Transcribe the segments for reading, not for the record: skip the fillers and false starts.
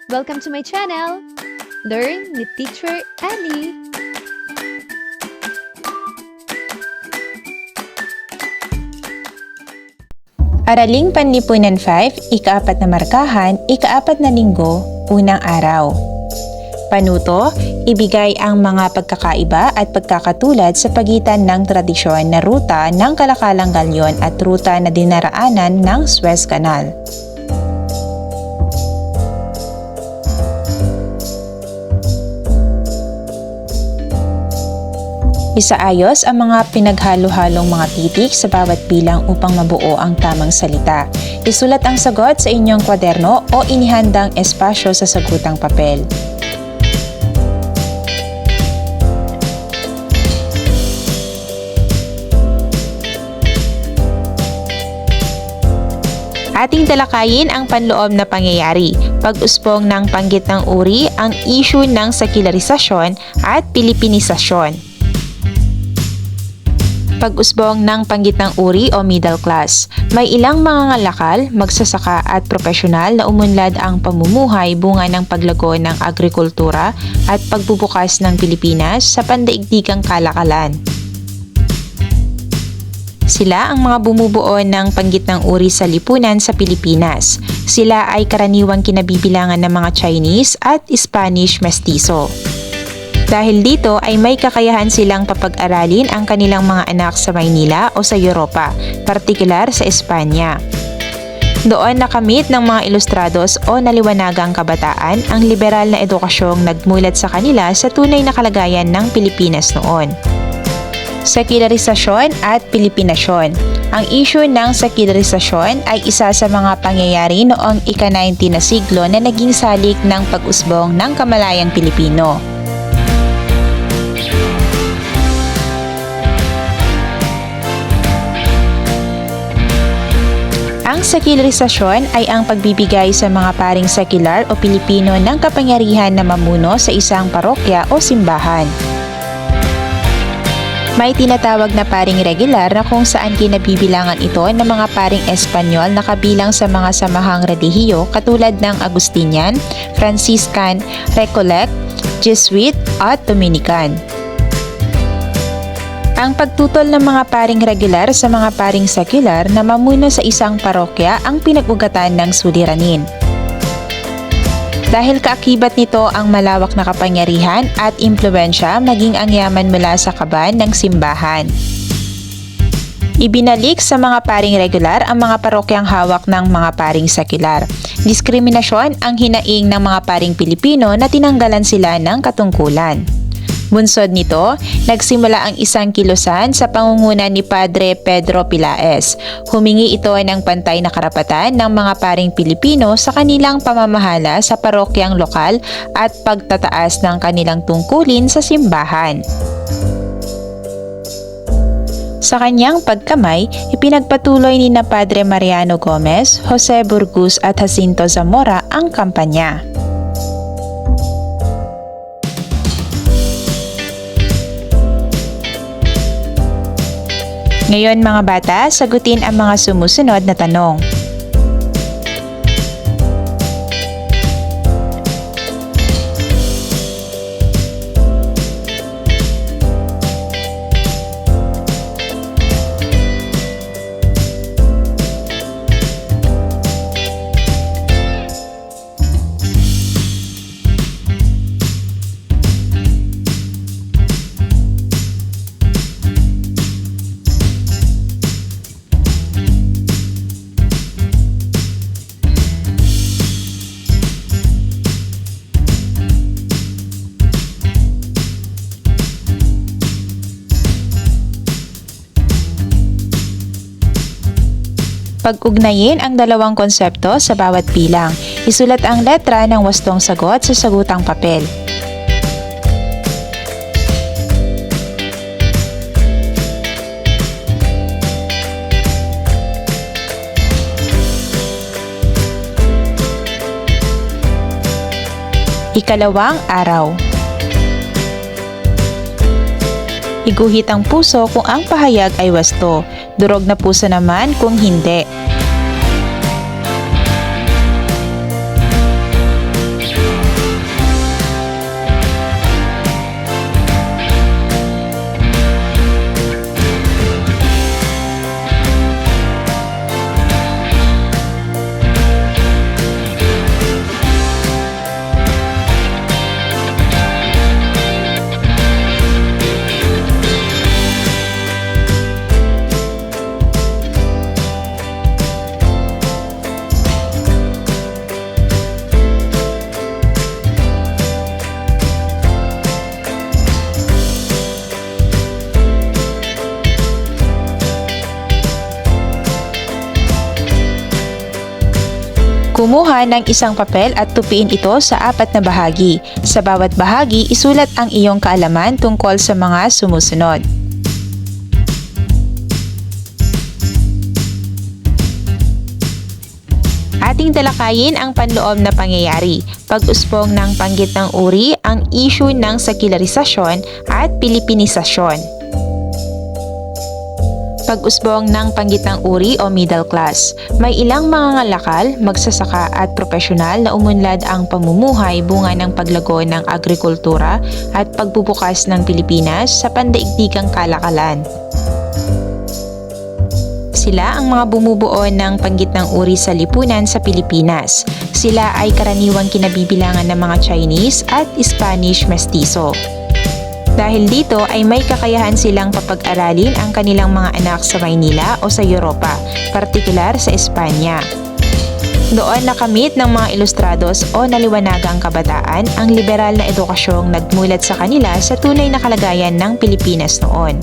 Welcome to my channel! Learn with Teacher Ali! Araling Panlipunan 5, ika-4 na markahan, ika-4 na linggo, unang araw. Panuto, ibigay ang mga pagkakaiba at pagkakatulad sa pagitan ng tradisyon na ruta ng kalakalang galyon at ruta na dinaraanan ng Suez Canal. Isaayos ang mga pinaghalo-halong mga titik sa bawat bilang upang mabuo ang tamang salita. Isulat ang sagot sa inyong kwaderno o inihandang espasyo sa sagutang papel. Ating talakayin ang panloob na pangyayari, pag-usbong ng panggitnang uri, ang issue ng sekularisasyon at Pilipinisasyon. Pag-usbong ng panggitnang uri o middle class. May ilang mga ngalakal, magsasaka at profesional na umunlad ang pamumuhay bunga ng paglago ng agrikultura at pagbubukas ng Pilipinas sa pandaigdigang kalakalan. Sila ang mga bumubuo ng panggitnang uri sa lipunan sa Pilipinas. Sila ay karaniwang kinabibilangan ng mga Chinese at Spanish mestizo. Dahil dito ay may kakayahan silang papag-aralin ang kanilang mga anak sa Maynila o sa Europa, partikular sa Espanya. Doon nakamit ng mga ilustrados o naliwanagang kabataan ang liberal na edukasyong nagmulat sa kanila sa tunay na kalagayan ng Pilipinas noon. Sekularisasyon at Pilipinasyon. Ang issue ng sekularisasyon ay isa sa mga pangyayari noong ika-19 na siglo na naging salik ng pag-usbong ng kamalayang Pilipino. Ang sekularisasyon ay ang pagbibigay sa mga paring sekular o Pilipino ng kapangyarihan na mamuno sa isang parokya o simbahan. May tinatawag na paring regular na kung saan kinabibilangan ito ng mga paring Espanyol na kabilang sa mga samahang relihiyo katulad ng Agustinian, Franciscan, Recollect, Jesuit at Dominican. Ang pagtutol ng mga paring regular sa mga paring sekular na mamuno sa isang parokya ang pinag-ugatan ng suliranin. Dahil kaakibat nito ang malawak na kapangyarihan at impluwensya maging ang yaman mula sa kaban ng simbahan. Ibinalik sa mga paring regular ang mga parokyang hawak ng mga paring sekular. Diskriminasyon ang hinaing ng mga paring Pilipino na tinanggalan sila ng katungkulan. Bunsod nito, nagsimula ang isang kilusan sa pangunguna ni Padre Pedro Pilaes. Humingi ito ng pantay na karapatan ng mga paring Pilipino sa kanilang pamamahala sa parokyang lokal at pagtataas ng kanilang tungkulin sa simbahan. Sa kanyang pagkamay, ipinagpatuloy ni na Padre Mariano Gomez, Jose Burgos at Jacinto Zamora ang kampanya. Ngayon mga bata, sagutin ang mga sumusunod na tanong. Pag-ugnayin ang dalawang konsepto sa bawat bilang. Isulat ang letra ng wastong sagot sa sagutang papel. Ikalawang araw. Iguhit ang puso kung ang pahayag ay wasto. Durog na puso naman kung hindi. Kumuha ng isang papel at tupiin ito sa 4 na bahagi. Sa bawat bahagi, isulat ang iyong kaalaman tungkol sa mga sumusunod. Ating talakayin ang panloob na pangyayari, pag-usbong ng panggit ng uri, ang issue ng sekularisasyon at Pilipinisasyon. Pag-usbong ng panggit ng uri o middle class. May ilang mga ngalakal, magsasaka at profesional na umunlad ang pamumuhay bunga ng paglago ng agrikultura at pagbubukas ng Pilipinas sa pandaigdigang kalakalan. Sila ang mga bumubuo ng panggit ng uri sa lipunan sa Pilipinas. Sila ay karaniwang kinabibilangan ng mga Chinese at Spanish mestizo. Dahil dito ay may kakayahan silang papag-aralin ang kanilang mga anak sa Maynila o sa Europa, partikular sa Espanya. Doon nakamit ng mga ilustrados o naliwanagang kabataan ang liberal na edukasyong nagmulat sa kanila sa tunay na kalagayan ng Pilipinas noon.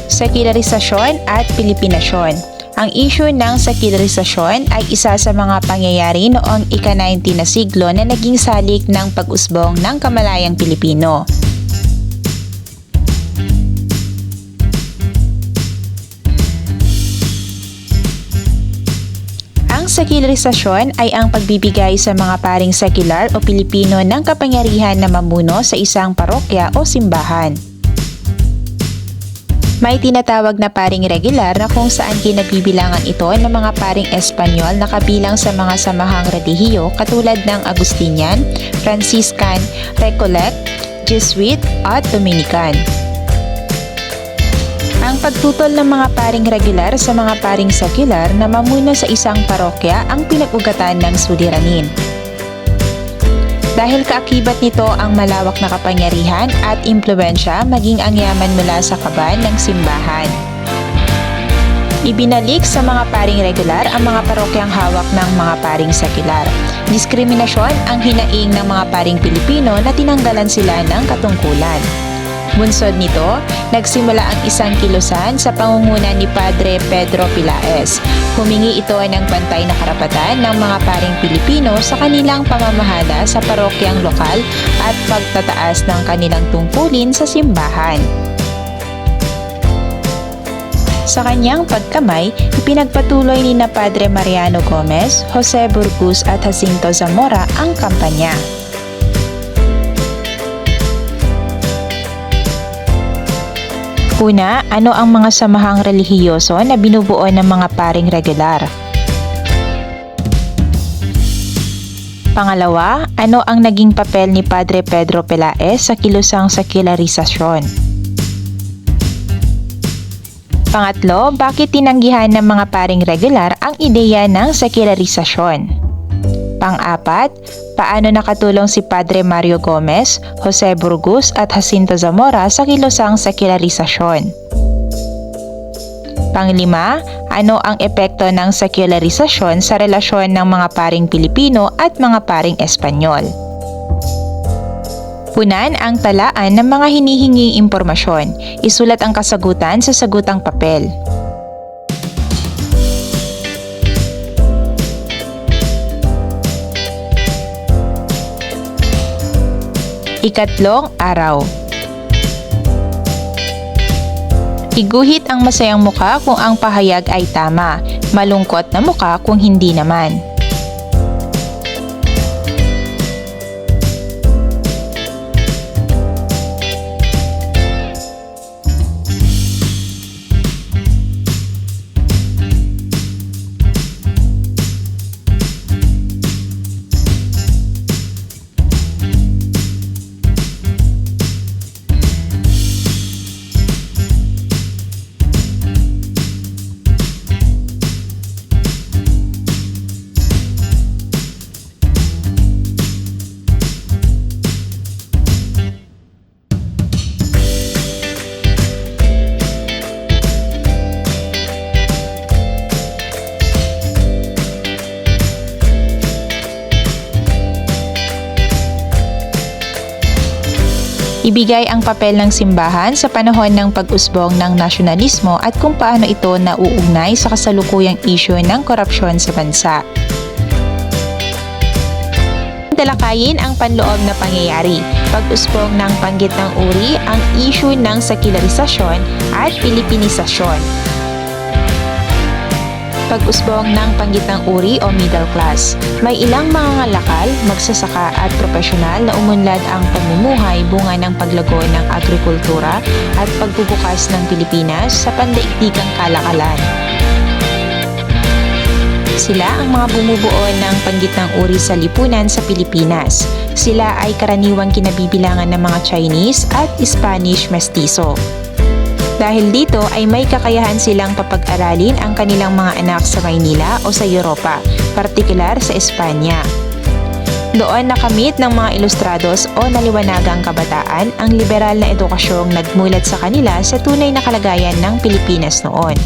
Sekularisasyon at Pilipinasyon. Ang issue ng sekularisasyon ay isa sa mga pangyayari noong ika-19 na siglo na naging salik ng pag-usbong ng kamalayang Pilipino. Ang sekularisasyon ay ang pagbibigay sa mga paring sekular o Pilipino ng kapangyarihan na mamuno sa isang parokya o simbahan. May tinatawag na paring regular na kung saan kinabibilangan ito ng mga paring Espanyol na kabilang sa mga samahang relihiyo katulad ng Agustinian, Franciscan, Recollect, Jesuit at Dominican. Ang pagtutol ng mga paring regular sa mga paring secular na mamuno sa isang parokya ang pinag-ugatan ng suliranin. Dahil kaakibat nito ang malawak na kapangyarihan at impluwensya maging ang yaman mula sa kaban ng simbahan. Ibinalik sa mga paring regular ang mga parokyang hawak ng mga paring sekular. Diskriminasyon ang hinaing ng mga paring Pilipino na tinanggalan sila ng katungkulan. Bunsod nito, nagsimula ang isang kilusan sa pangunguna ni Padre Pedro Pilaes. Humingi ito ng pantay na karapatan ng mga paring Pilipino sa kanilang pamamahala sa parokyang lokal at pagtataas ng kanilang tungkulin sa simbahan. Sa kanyang pagkamay, ipinagpatuloy ni na Padre Mariano Gomez, Jose Burgos at Jacinto Zamora ang kampanya. Una, ano ang mga samahang relihiyoso na binubuo ng mga paring regular? Pangalawa, ano ang naging papel ni Padre Pedro Pilaes sa kilusang sekularisasyon? Pangatlo, bakit tinanggihan ng mga paring regular ang ideya ng sekularisasyon? Pang-apat, paano nakatulong si Padre Mario Gomez, Jose Burgos at Jacinto Zamora sa kilusang sekularisasyon? Pang-lima, ano ang epekto ng sekularisasyon sa relasyon ng mga paring Pilipino at mga paring Espanyol? Punan ang talaan ng mga hinihinging impormasyon. Isulat ang kasagutan sa sagutang papel. Ikatlong araw. Iguhit ang masayang muka kung ang pahayag ay tama, malungkot na muka kung hindi naman. Ibigay ang papel ng simbahan sa panahon ng pag-usbong ng nasyonalismo at kung paano ito nauugnay sa kasalukuyang isyu ng korupsyon sa bansa. talakayin ang panloob na pangyayari, pag-usbong ng panggitnang uri, ang issue ng sekularisasyon at Pilipinisasyon. Pag-usbong ng panggitnang uri o middle class. May ilang mga ngalakal, magsasaka at profesional na umunlad ang pamumuhay bunga ng paglago ng agrikultura at pagbubukas ng Pilipinas sa pandaigdigang kalakalan. Sila ang mga bumubuo ng panggitnang uri sa lipunan sa Pilipinas. Sila ay karaniwang kinabibilangan ng mga Chinese at Spanish mestizo. Dahil dito ay may kakayahan silang papag-aralin ang kanilang mga anak sa Maynila o sa Europa, partikular sa Espanya. Doon nakamit ng mga ilustrados o naliwanagang kabataan ang liberal na edukasyong nagmulat sa kanila sa tunay na kalagayan ng Pilipinas noon.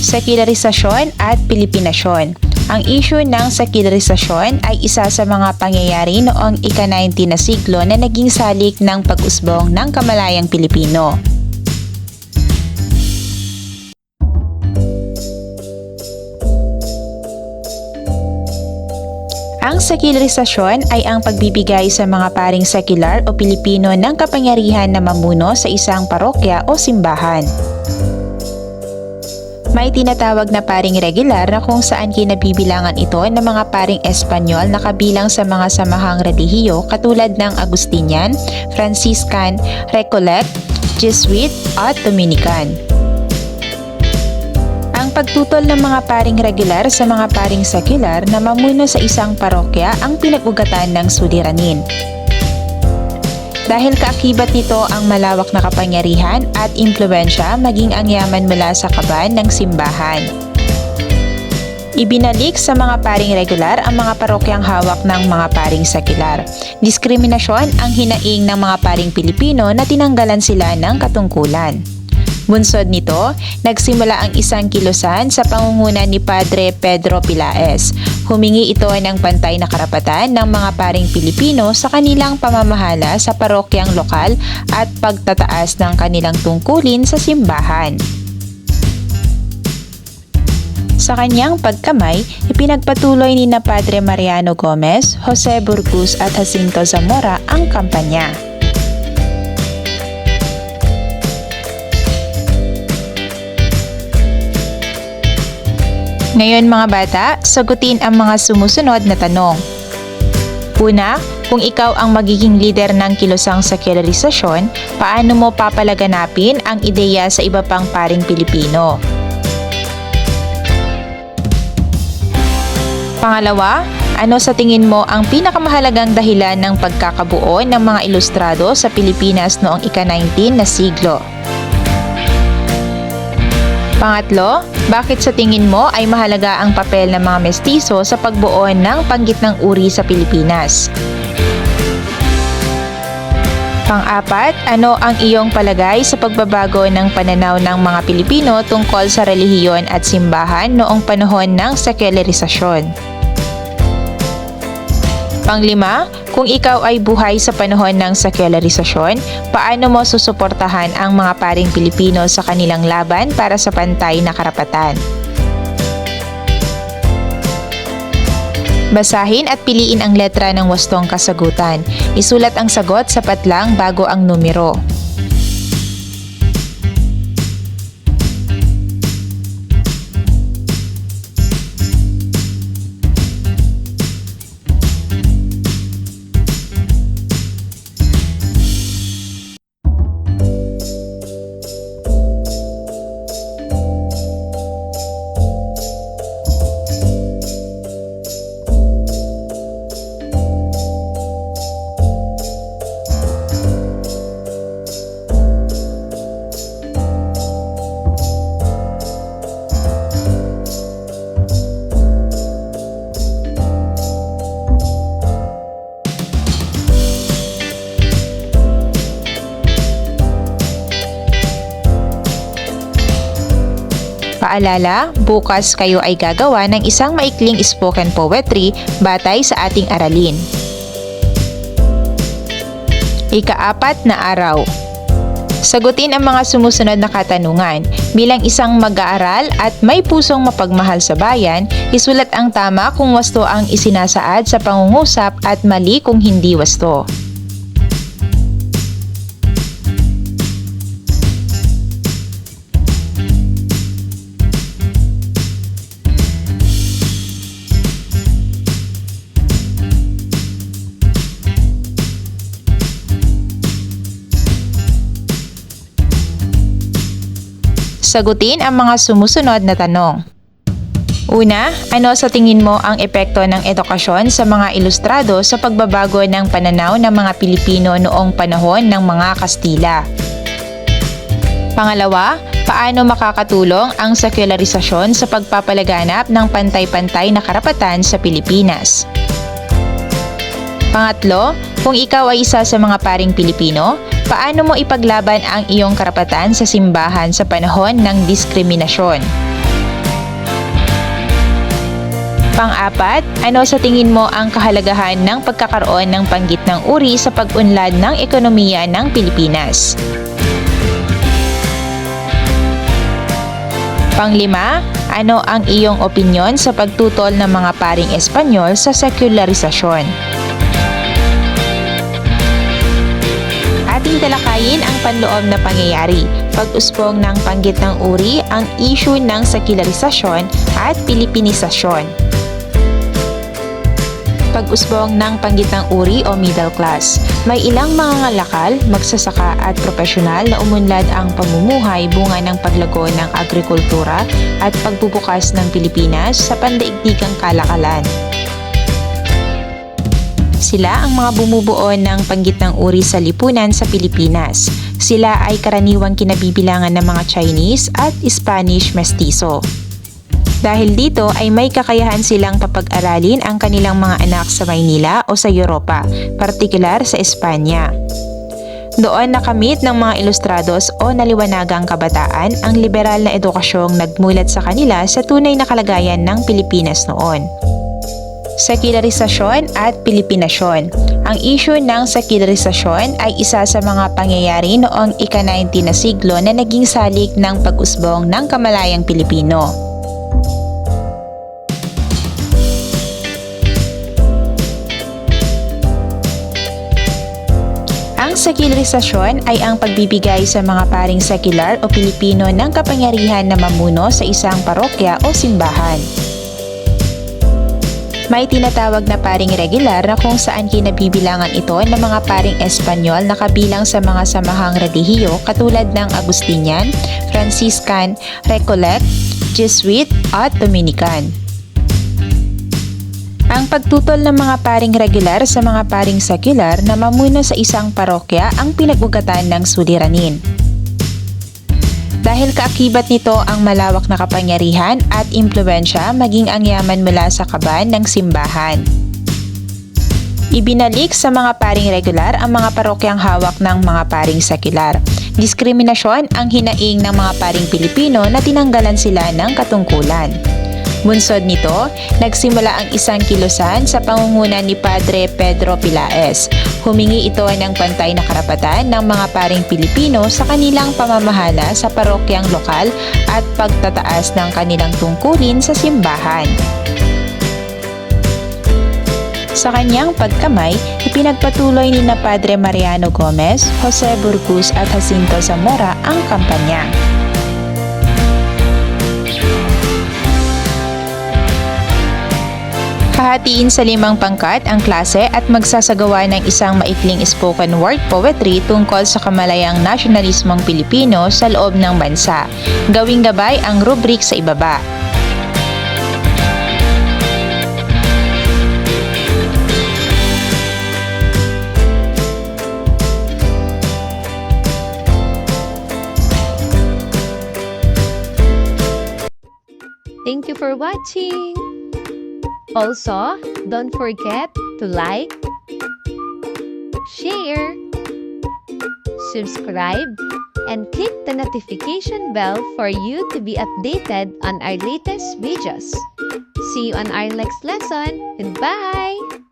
Sekularisasyon at Pilipinasyon. Ang issue ng sekularisasyon ay isa sa mga pangyayari noong ika-19 na siglo na naging salik ng pag-usbong ng kamalayang Pilipino. Ang sekularisasyon ay ang pagbibigay sa mga paring sekular o Pilipino ng kapangyarihan na mamuno sa isang parokya o simbahan. May tinatawag na paring regular na kung saan kinabibilangan ito ng mga paring Espanyol na kabilang sa mga samahang relihiyo katulad ng Agustinian, Franciscan, Recollect, Jesuit at Dominican. Ang pagtutol ng mga paring regular sa mga paring sekular na mamuno sa isang parokya ang pinag-ugatan ng suliranin. Dahil kaakibat nito ang malawak na kapangyarihan at impluwensya maging ang yaman mula sa kaban ng simbahan. Ibinalik sa mga paring regular ang mga parokyang hawak ng mga paring sekular. Diskriminasyon ang hinaing ng mga paring Pilipino na tinanggalan sila ng katungkulan. Bunsod nito, nagsimula ang isang kilusan sa pangunguna ni Padre Pedro Pilaes. Humingi ito ng pantay na karapatan ng mga paring Pilipino sa kanilang pamamahala sa parokyang lokal at pagtataas ng kanilang tungkulin sa simbahan. Sa kanyang pagkamay, ipinagpatuloy ni na Padre Mariano Gomez, Jose Burgos at Jacinto Zamora ang kampanya. Ngayon mga bata, sagutin ang mga sumusunod na tanong. Una, kung ikaw ang magiging leader ng kilusang sekularisasyon, paano mo papalaganapin ang ideya sa iba pang paring Pilipino? Pangalawa, ano sa tingin mo ang pinakamahalagang dahilan ng pagkakabuo ng mga ilustrado sa Pilipinas noong ika-19 na siglo? Pangatlo, bakit sa tingin mo ay mahalaga ang papel ng mga mestizo sa pagbuo ng panggitnang uri sa Pilipinas? Pang-apat, ano ang iyong palagay sa pagbabago ng pananaw ng mga Pilipino tungkol sa relihiyon at simbahan noong panahon ng sekularisasyon? Panglima, kung ikaw ay buhay sa panahon ng sekularisasyon, paano mo susuportahan ang mga paring Pilipino sa kanilang laban para sa pantay na karapatan? Basahin at piliin ang letra ng wastong kasagutan. Isulat ang sagot sa patlang bago ang numero. Paalala, bukas kayo ay gagawa ng isang maikling spoken poetry batay sa ating aralin. Ika-4 na araw. Sagutin ang mga sumusunod na katanungan. Bilang isang mag-aaral at may pusong mapagmahal sa bayan, isulat ang tama kung wasto ang isinasaad sa pangungusap at mali kung hindi wasto. Sagutin ang mga sumusunod na tanong. Una, ano sa tingin mo ang epekto ng edukasyon sa mga ilustrado sa pagbabago ng pananaw ng mga Pilipino noong panahon ng mga Kastila? Pangalawa, paano makakatulong ang sekularisasyon sa pagpapalaganap ng pantay-pantay na karapatan sa Pilipinas? Pangatlo, kung ikaw ay isa sa mga paring Pilipino, paano mo ipaglaban ang iyong karapatan sa simbahan sa panahon ng diskriminasyon? Pang-apat, ano sa tingin mo ang kahalagahan ng pagkakaroon ng panggitnang uri sa pag-unlad ng ekonomiya ng Pilipinas? Panglima, ano ang iyong opinyon sa pagtutol ng mga paring Espanyol sa sekularisasyon? Ating talakayin ang panloob na pangyayari, pag-usbong ng panggitnang uri, ang issue ng sekularisasyon at Pilipinisasyon. Pag-usbong ng panggitnang uri o middle class. May ilang mga ngalakal, magsasaka at profesional na umunlad ang pamumuhay bunga ng paglago ng agrikultura at pagbubukas ng Pilipinas sa pandaigdigang kalakalan. Sila ang mga bumubuo ng panggitnang uri sa lipunan sa Pilipinas. Sila ay karaniwang kinabibilangan ng mga Chinese at Spanish mestizo. Dahil dito ay may kakayahan silang papag-aralin ang kanilang mga anak sa Maynila o sa Europa, partikular sa Espanya. Doon nakamit ng mga ilustrados o naliwanagang kabataan ang liberal na edukasyong nagmulat sa kanila sa tunay na kalagayan ng Pilipinas noon. Sekularisasyon at Pilipinasyon. Ang issue ng sekularisasyon ay isa sa mga pangyayari noong ika-19 na siglo na naging salik ng pag-usbong ng kamalayang Pilipino. Ang sekularisasyon ay ang pagbibigay sa mga paring sekular o Pilipino ng kapangyarihan na mamuno sa isang parokya o simbahan. May tinatawag na paring regular na kung saan kinabibilangan ito ng mga paring Espanyol na kabilang sa mga samahang relihiyo katulad ng Agustinian, Franciscan, Recollect, Jesuit at Dominican. Ang pagtutol ng mga paring regular sa mga paring secular na mamuno sa isang parokya ang pinag-ugatan ng suliranin. Dahil kaakibat nito ang malawak na kapangyarihan at impluwensya maging ang yaman mula sa kaban ng simbahan. Ibinalik sa mga paring regular ang mga parokyang hawak ng mga paring sekular. Diskriminasyon ang hinaing ng mga paring Pilipino na tinanggalan sila ng katungkulan. Bunsod nito, nagsimula ang isang kilusan sa pangunguna ni Padre Pedro Pilaes. Humingi ito ng pantay na karapatan ng mga paring Pilipino sa kanilang pamamahala sa parokyang lokal at pagtataas ng kanilang tungkulin sa simbahan. Sa kanyang pagkamay, ipinagpatuloy ni na Padre Mariano Gomez, Jose Burgos at Jacinto Zamora ang kampanya. Hahatiin sa 5 pangkat ang klase at magsasagawa ng isang maikling spoken word poetry tungkol sa kamalayang nasyonalismong Pilipino sa loob ng bansa. Gawing gabay ang rubrik sa ibaba. Thank you for watching! Also, don't forget to like, share, subscribe, and click the notification bell for you to be updated on our latest videos. See you on our next lesson. Goodbye!